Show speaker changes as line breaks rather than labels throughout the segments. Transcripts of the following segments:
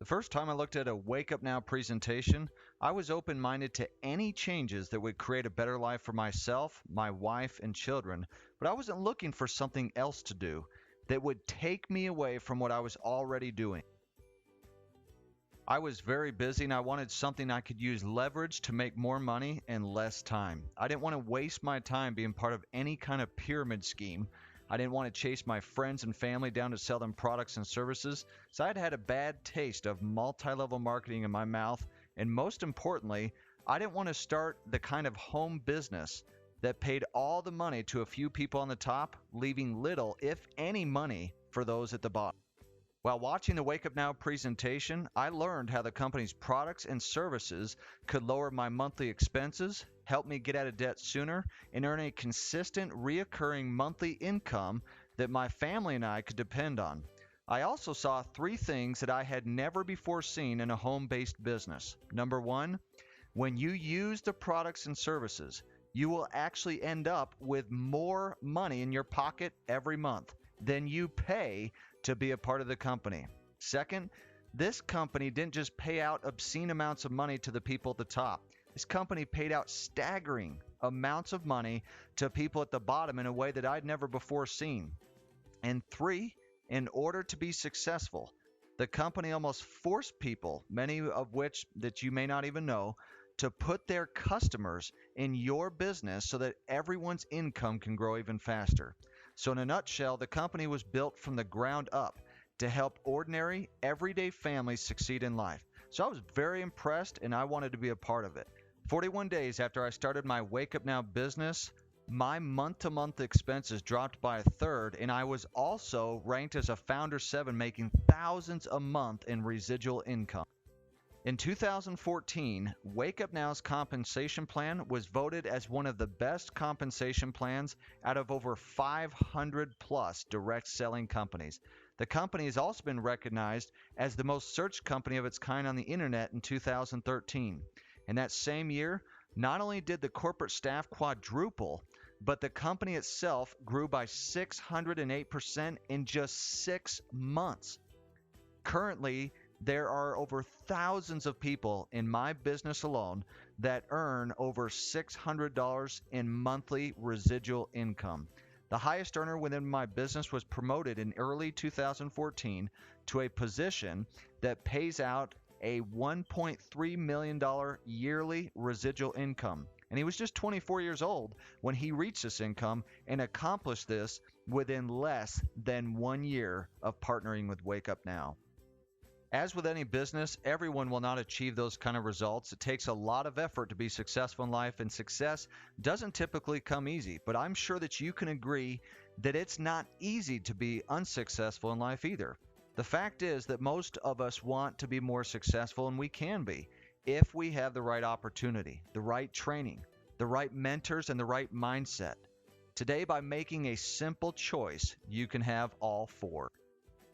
The first time I looked at a Wake Up Now presentation, I was open minded to any changes that would create a better life for myself, my wife, and children, but I wasn't looking for something else to do that would take me away from what I was already doing. I was very busy and I wanted something I could use leverage to make more money in less time. I didn't want to waste my time being part of any kind of pyramid scheme. I didn't want to chase my friends and family down to sell them products and services, so I'd had a bad taste of multi-level marketing in my mouth, and most importantly, I didn't want to start the kind of home business that paid all the money to a few people on the top, leaving little, if any, money for those at the bottom. While watching the Wake Up Now presentation, I learned how the company's products and services could lower my monthly expenses, help me get out of debt sooner, and earn a consistent, reoccurring monthly income that my family and I could depend on. I also saw three things that I had never before seen in a home-based business. Number one, when you use the products and services, you will actually end up with more money in your pocket every month than you pay to be a part of the company. Second, this company didn't just pay out obscene amounts of money to the people at the top. This company paid out staggering amounts of money to people at the bottom in a way that I'd never before seen. And three, in order to be successful, the company almost forced people, many of which that you may not even know, to put their customers in your business so that everyone's income can grow even faster. So in a nutshell, the company was built from the ground up to help ordinary, everyday families succeed in life. So I was very impressed and I wanted to be a part of it. 41 days after I started my Wake Up Now business, my month-to-month expenses dropped by a third, and I was also ranked as a Founder 7, making thousands a month in residual income. In 2014, Wake Up Now's compensation plan was voted as one of the best compensation plans out of over 500 plus direct selling companies. The company has also been recognized as the most searched company of its kind on the internet in 2013. In that same year, not only did the corporate staff quadruple, but the company itself grew by 608% in just 6 months. Currently, there are over thousands of people in my business alone that earn over $600 in monthly residual income. The highest earner within my business was promoted in early 2014 to a position that pays out a $1.3 million yearly residual income. And he was just 24 years old when he reached this income and accomplished this within less than 1 year of partnering with Wake Up Now. As with any business, everyone will not achieve those kind of results. It takes a lot of effort to be successful in life, and success doesn't typically come easy. But I'm sure that you can agree that it's not easy to be unsuccessful in life either. The fact is that most of us want to be more successful, and we can be if we have the right opportunity, the right training, the right mentors, and the right mindset. Today, by making a simple choice, you can have all four.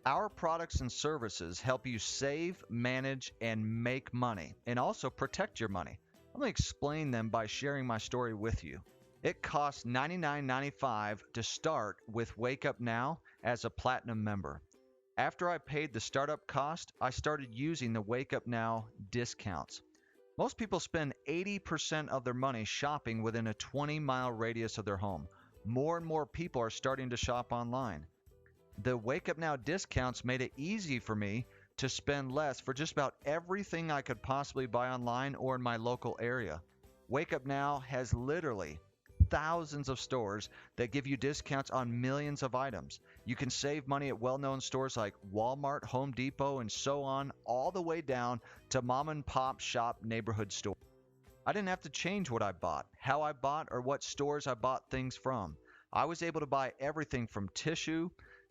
Our products and services help you save, manage, and make money, and also protect your money. Let me explain them by sharing my story with you. It costs $99.95 to start with Wake Up Now as a Platinum member. After I paid the startup cost, I started using the Wake Up Now discounts. Most people spend 80% of their money shopping within a 20-mile radius of their home. More and more people are starting to shop online. The Wake Up Now discounts made it easy for me to spend less for just about everything I could possibly buy online or in my local area. Wake Up Now has literally thousands of stores that give you discounts on millions of items. You can save money at well-known stores like Walmart, Home Depot, and so on, all the way down to mom-and-pop shop neighborhood stores. I didn't have to change what I bought, how I bought, or what stores I bought things from. I was able to buy everything from tissue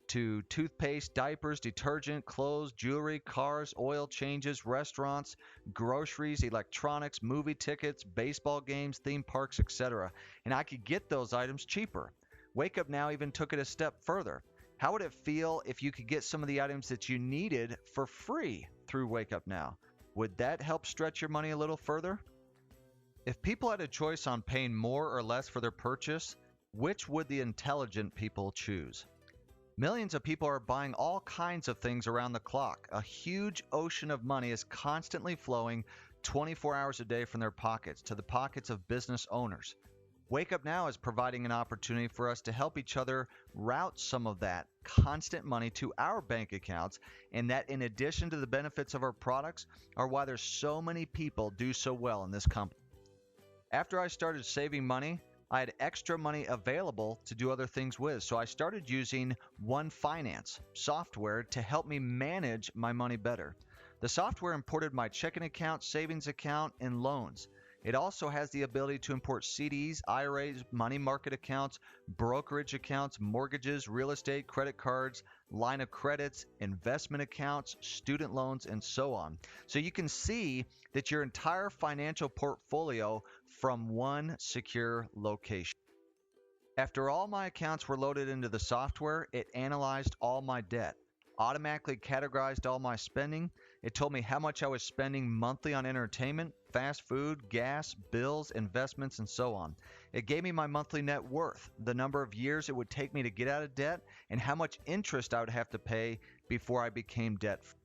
to toothpaste, diapers, detergent, clothes, jewelry, cars, oil changes, restaurants, groceries, electronics, movie tickets, baseball games, theme parks, etc. And I could get those items cheaper. Wake Up Now even took it a step further. How would it feel if you could get some of the items that you needed for free through Wake Up Now? Would that help stretch your money a little further? If people had a choice on paying more or less for their purchase, which would the intelligent people choose? Millions of people are buying all kinds of things around the clock. A huge ocean of money is constantly flowing 24 hours a day from their pockets to the pockets of business owners. Wake Up Now is providing an opportunity for us to help each other route some of that constant money to our bank accounts, and that, in addition to the benefits of our products, are why there's so many people do so well in this company. After I started saving money, I had extra money available to do other things with, so I started using One Finance software to help me manage my money better. The software imported my checking account, savings account, and loans. It also has the ability to import CDs, IRAs, money market accounts, brokerage accounts, mortgages, real estate, credit cards, line of credits, investment accounts, student loans, and so on. So you can see that your entire financial portfolio from one secure location. After all my accounts were loaded into the software, it analyzed all my debt, automatically categorized all my spending. It told me how much I was spending monthly on entertainment, fast food, gas, bills, investments, and so on. It gave me my monthly net worth, the number of years it would take me to get out of debt, and how much interest I would have to pay before I became debt-free.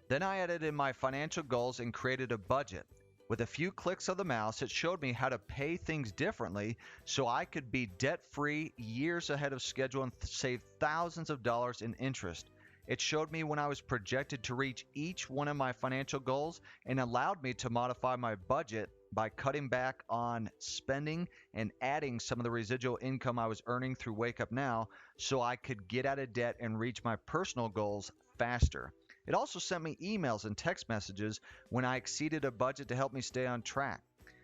Then I added in my financial goals and created a budget. With a few clicks of the mouse, it showed me how to pay things differently so I could be debt-free years ahead of schedule and save thousands of dollars in interest. It showed me when I was projected to reach each one of my financial goals and allowed me to modify my budget by cutting back on spending and adding some of the residual income I was earning through Wake Up Now so I could get out of debt and reach my personal goals faster. It also sent me emails and text messages when I exceeded a budget to help me stay on track.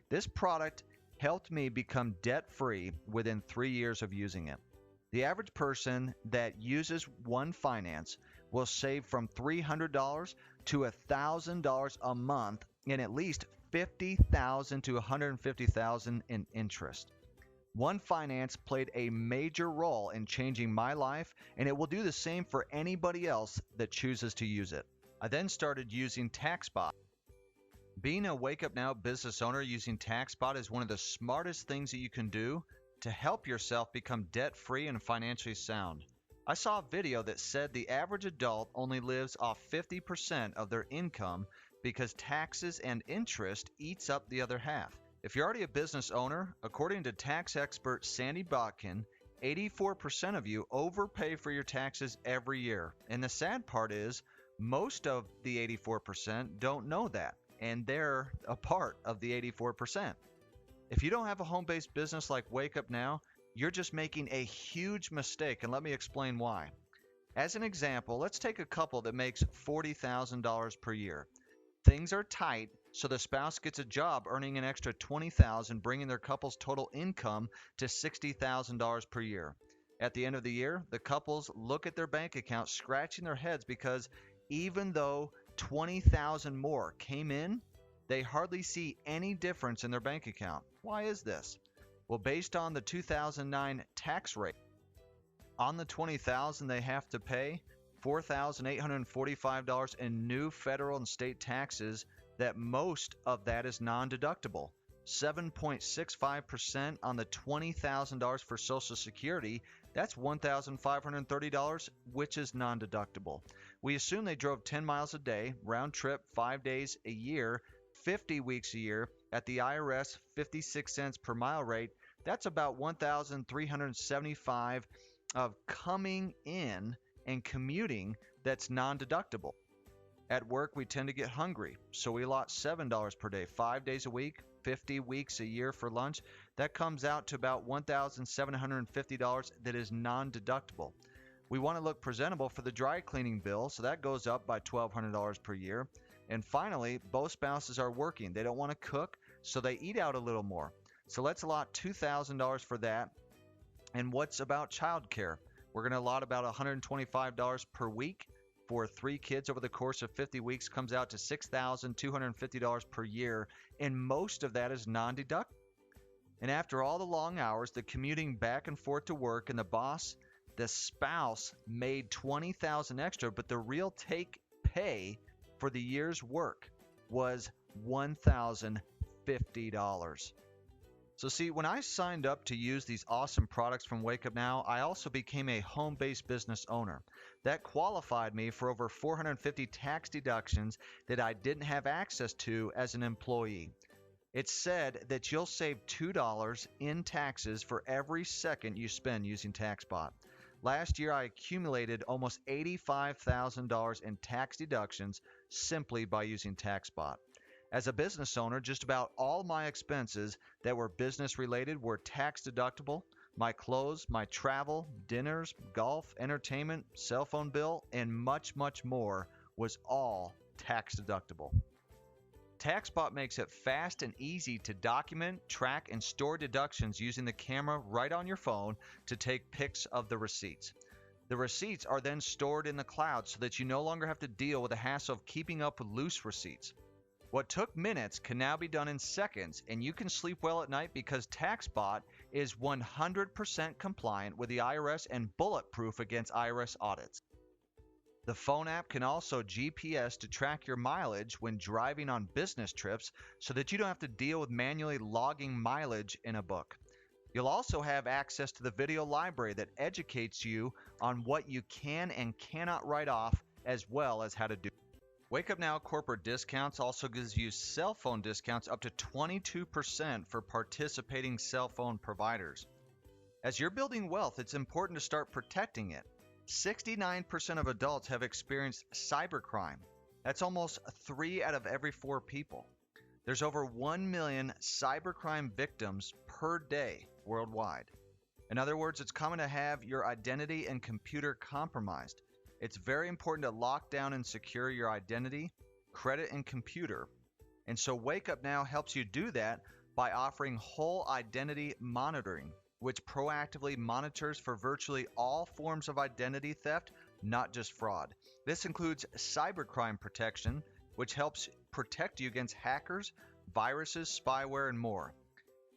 This product helped me become debt-free within 3 years of using it. The average person that uses One Finance will save from $300 to $1,000 a month in at least $50,000 to $150,000 in interest. One Finance played a major role in changing my life, and it will do the same for anybody else that chooses to use it. I then started using TaxBot. Being a Wake Up Now business owner using TaxBot is one of the smartest things that you can do to help yourself become debt-free and financially sound. I saw a video that said the average adult only lives off 50% of their income because taxes and interest eats up the other half. If you're already a business owner, according to tax expert Sandy Botkin, 84% of you overpay for your taxes every year. And the sad part is, most of the 84% don't know that, and they're a part of the 84%. If you don't have a home-based business like Wake Up Now, you're just making a huge mistake, and let me explain why. As an example, let's take a couple that makes $40,000 per year. Things are tight, so the spouse gets a job earning an extra $20,000, bringing their couple's total income to $60,000 per year. At the end of the year, the couples look at their bank account scratching their heads because even though $20,000 more came in, they hardly see any difference in their bank account. Why is this? Well, based on the 2009 tax rate, on the $20,000 they have to pay $4,845 in new federal and state taxes, that most of that is non-deductible. 7.65% on the $20,000 for Social Security, that's $1,530, which is non-deductible. We assume they drove 10 miles a day, round trip, 5 days a year, 50 weeks a year, at the IRS 56 cents per mile rate. That's about $1,375 of coming in and commuting that's non-deductible. At work, we tend to get hungry, so we allot $7 per day, 5 days a week, 50 weeks a year for lunch. That comes out to about $1,750 that is non-deductible. We want to look presentable for the dry cleaning bill, so that goes up by $1,200 per year. And finally, both spouses are working. They don't want to cook, so they eat out a little more. So let's allot $2,000 for that. And what's about childcare? We're going to allot about $125 per week for 3 kids over the course of 50 weeks, comes out to $6,250 per year, and most of that is non-deductible. And after all the long hours, the commuting back and forth to work, and the spouse made $20,000 extra, but the real take pay for the year's work was $1,050. So see, when I signed up to use these awesome products from Wake Up Now, I also became a home-based business owner. That qualified me for over 450 tax deductions that I didn't have access to as an employee. It said that you'll save $2 in taxes for every second you spend using TaxBot. Last year, I accumulated almost $85,000 in tax deductions simply by using TaxBot. As a business owner, just about all my expenses that were business related were tax deductible. My clothes, my travel, dinners, golf, entertainment, cell phone bill, and much, much more was all tax deductible. TaxBot makes it fast and easy to document, track, and store deductions using the camera right on your phone to take pics of the receipts. The receipts are then stored in the cloud so that you no longer have to deal with the hassle of keeping up with loose receipts. What took minutes can now be done in seconds, and you can sleep well at night because TaxBot is 100% compliant with the IRS and bulletproof against IRS audits. The phone app can also GPS to track your mileage when driving on business trips so that you don't have to deal with manually logging mileage in a book. You'll also have access to the video library that educates you on what you can and cannot write off as well as how to do it. Wake Up Now corporate discounts also gives you cell phone discounts up to 22% for participating cell phone providers. As you're building wealth, it's important to start protecting it. 69% of adults have experienced cybercrime. That's almost 3 out of every 4 people. There's over 1 million cybercrime victims per day worldwide. In other words, it's common to have your identity and computer compromised. It's very important to lock down and secure your identity, credit, and computer. And so Wake Up Now helps you do that by offering whole identity monitoring, which proactively monitors for virtually all forms of identity theft, not just fraud. This includes cybercrime protection, which helps protect you against hackers, viruses, spyware, and more.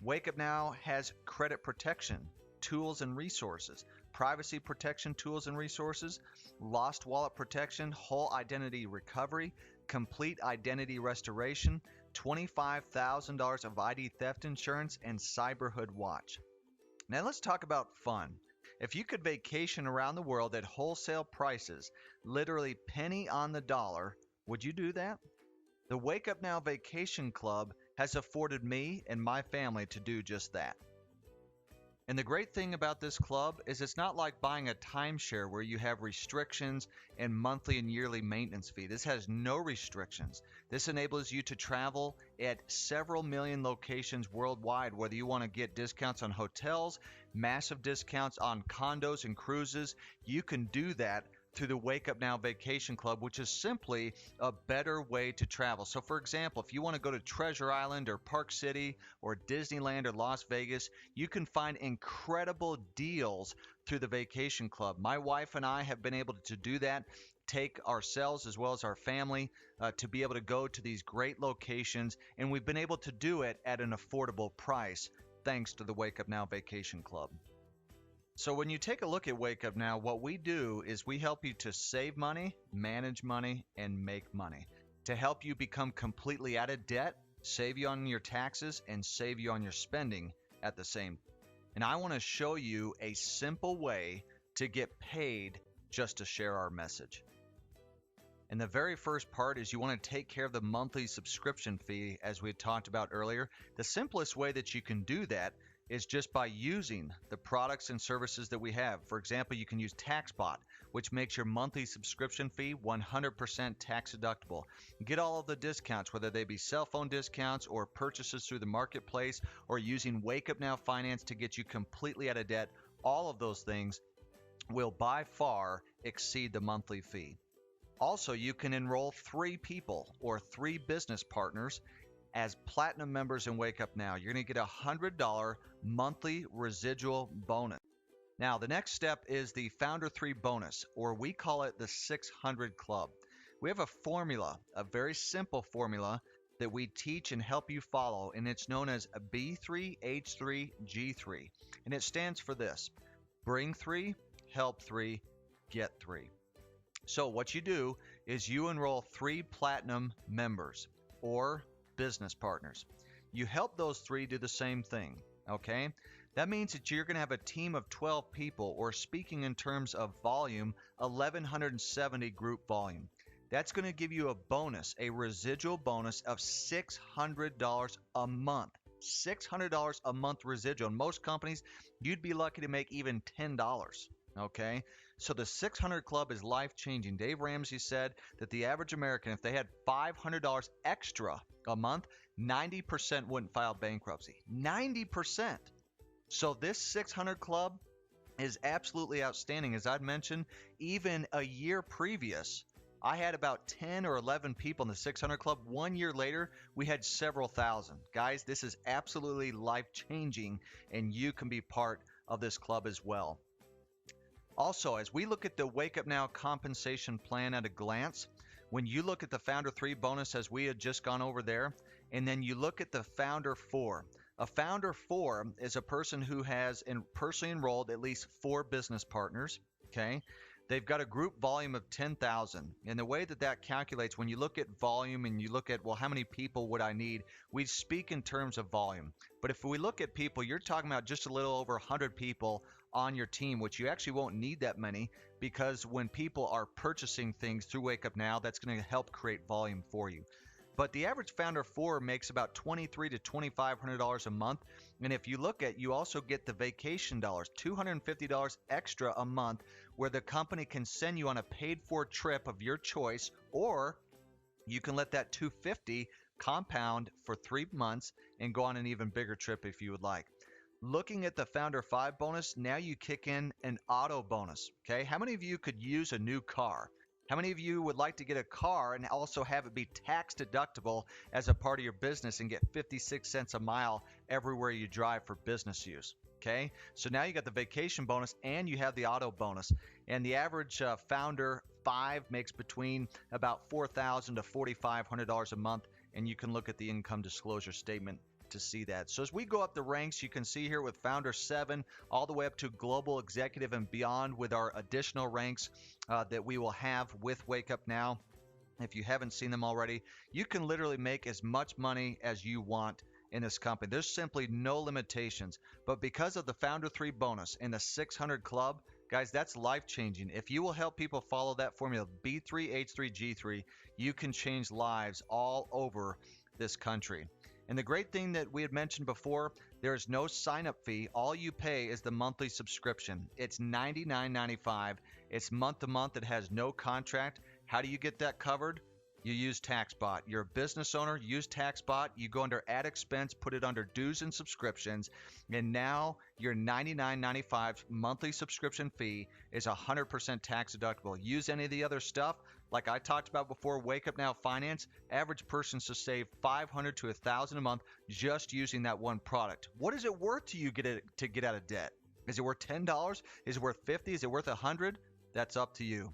Wake Up Now has credit protection, tools and resources, privacy protection tools and resources, lost wallet protection, whole identity recovery, complete identity restoration, $25,000 of ID theft insurance, and Cyberhood Watch. Now let's talk about fun. If you could vacation around the world at wholesale prices, literally penny on the dollar, would you do that? The Wake Up Now Vacation Club has afforded me and my family to do just that. And the great thing about this club is it's not like buying a timeshare where you have restrictions and monthly and yearly maintenance fee. This has no restrictions. This enables you to travel at several million locations worldwide, whether you want to get discounts on hotels, massive discounts on condos and cruises. You can do that through the Wake Up Now Vacation Club, which is simply a better way to travel. So for example, if you want to go to Treasure Island or Park City or Disneyland or Las Vegas, you can find incredible deals through the Vacation Club. My wife and I have been able to do that, take ourselves as well as our family to be able to go to these great locations, and we've been able to do it at an affordable price thanks to the Wake Up Now Vacation Club. So when you take a look at Wake Up Now, what we do is we help you to save money, manage money, and make money. To help you become completely out of debt, save you on your taxes, and save you on your spending at the same time. And I want to show you a simple way to get paid just to share our message. And the very first part is you want to take care of the monthly subscription fee, as we had talked about earlier. The simplest way that you can do that is just by using the products and services that we have. For example, you can use TaxBot, which makes your monthly subscription fee 100% tax deductible. Get all of the discounts, whether they be cell phone discounts or purchases through the marketplace or using Wake Up Now Finance to get you completely out of debt. All of those things will by far exceed the monthly fee. Also, you can enroll 3 people or 3 business partners as platinum members in Wake Up Now. You're going to get a $100 monthly residual bonus. Now, the next step is the Founder 3 bonus, or we call it the 600 Club. We have a formula, a very simple formula that we teach and help you follow, and it's known as B3H3G3. And it stands for this: bring 3, help 3, get 3. So what you do is you enroll 3 platinum members or business partners. You help those 3 do the same thing. Okay? That means that you're going to have a team of 12 people, or speaking in terms of volume, 1170 group volume. That's going to give you a bonus, a residual bonus of $600 a month. $600 a month residual. In most companies, you'd be lucky to make even $10. Okay? So the 600 Club is life changing. Dave Ramsey said that the average American, if they had $500 extra a month, 90% wouldn't file bankruptcy. 90%. So this 600 Club is absolutely outstanding. As I'd mentioned, even a year previous, I had about 10 or 11 people in the 600 Club. 1 year later, we had several thousand. Guys, this is absolutely life-changing, and you can be part of this club as well. Also, as we look at the Wake Up Now compensation plan at a glance, when you look at the Founder 3 bonus, as we had just gone over there, and then you look at the Founder 4. A Founder 4 is a person who has personally enrolled at least 4 business partners, okay? They've got a group volume of 10,000. And the way that that calculates, when you look at volume and you look at, well, how many people would I need? We speak in terms of volume. But if we look at people, you're talking about just a little over 100 people on your team, which you actually won't need that many, because when people are purchasing things through Wake Up Now, that's going to help create volume for you. But the average Founder 4 makes about $2,300 to $2,500 a month. And if you look at, you also get the vacation dollars, $250 extra a month, where the company can send you on a paid-for trip of your choice, or you can let that $250 compound for 3 months and go on an even bigger trip if you would like. Looking at the Founder 5 bonus, now you kick in an auto bonus. Okay, how many of you could use a new car? How many of you would like to get a car and also have it be tax deductible as a part of your business and get 56 cents a mile everywhere you drive for business use? Okay, so now you got the vacation bonus and you have the auto bonus. And the average Founder 5 makes between about $4,000 to $4,500 a month. And you can look at the income disclosure statement to see that. So as we go up the ranks, you can see here with Founder 7 all the way up to Global Executive and beyond, with our additional ranks that we will have with Wake Up Now. If you haven't seen them already, you can literally make as much money as you want in this company. There's simply no limitations. But because of the Founder 3 bonus and the 600 Club, guys, that's life-changing. If you will help people follow that formula, B3H3G3, you can change lives all over this country. And the great thing that we had mentioned before, there is no sign-up fee. All you pay is the monthly subscription. It's $99.95. It's month to month. It has no contract. How do you get that covered? You use TaxBot. You're a business owner, use TaxBot. You go under Add Expense, put it under Dues and Subscriptions, and now your $99.95 monthly subscription fee is 100% tax deductible. Use any of the other stuff, like I talked about before, Wake Up Now Finance, average person should save $500 to $1,000 a month just using that one product. What is it worth to you to get out of debt? Is it worth $10? Is it worth $50? Is it worth $100? That's up to you.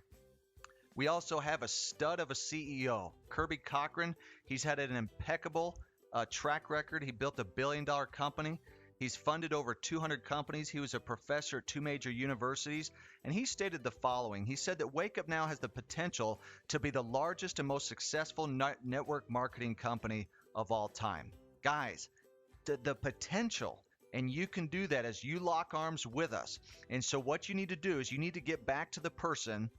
We also have a stud of a CEO, Kirby Cochran. He's had an impeccable track record. He built a billion-dollar company. He's funded over 200 companies. He was a professor at 2 major universities. And he stated the following. He said that Wake Up Now has the potential to be the largest and most successful network marketing company of all time. Guys, the potential. And you can do that as you lock arms with us. And so what you need to do is you need to get back to the person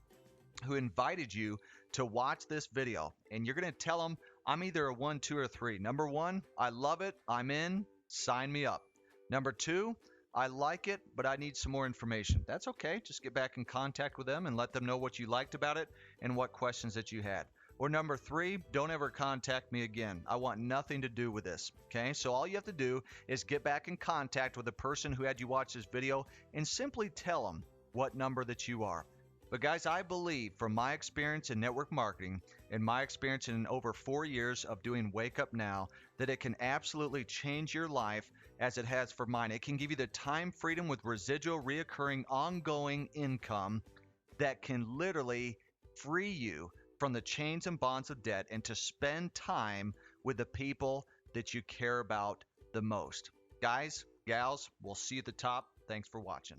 who invited you to watch this video, and you're going to tell them, I'm either a 1, 2, or 3. Number 1, I love it, I'm in, sign me up. Number 2, I like it, but I need some more information. That's okay, just get back in contact with them and let them know what you liked about it and what questions that you had. Or number 3, don't ever contact me again. I want nothing to do with this. Okay, so all you have to do is get back in contact with the person who had you watch this video and simply tell them what number that you are. But guys, I believe from my experience in network marketing and my experience in over 4 years of doing Wake Up Now, that it can absolutely change your life as it has for mine. It can give you the time freedom with residual, reoccurring, ongoing income that can literally free you from the chains and bonds of debt and to spend time with the people that you care about the most. Guys, gals, we'll see you at the top. Thanks for watching.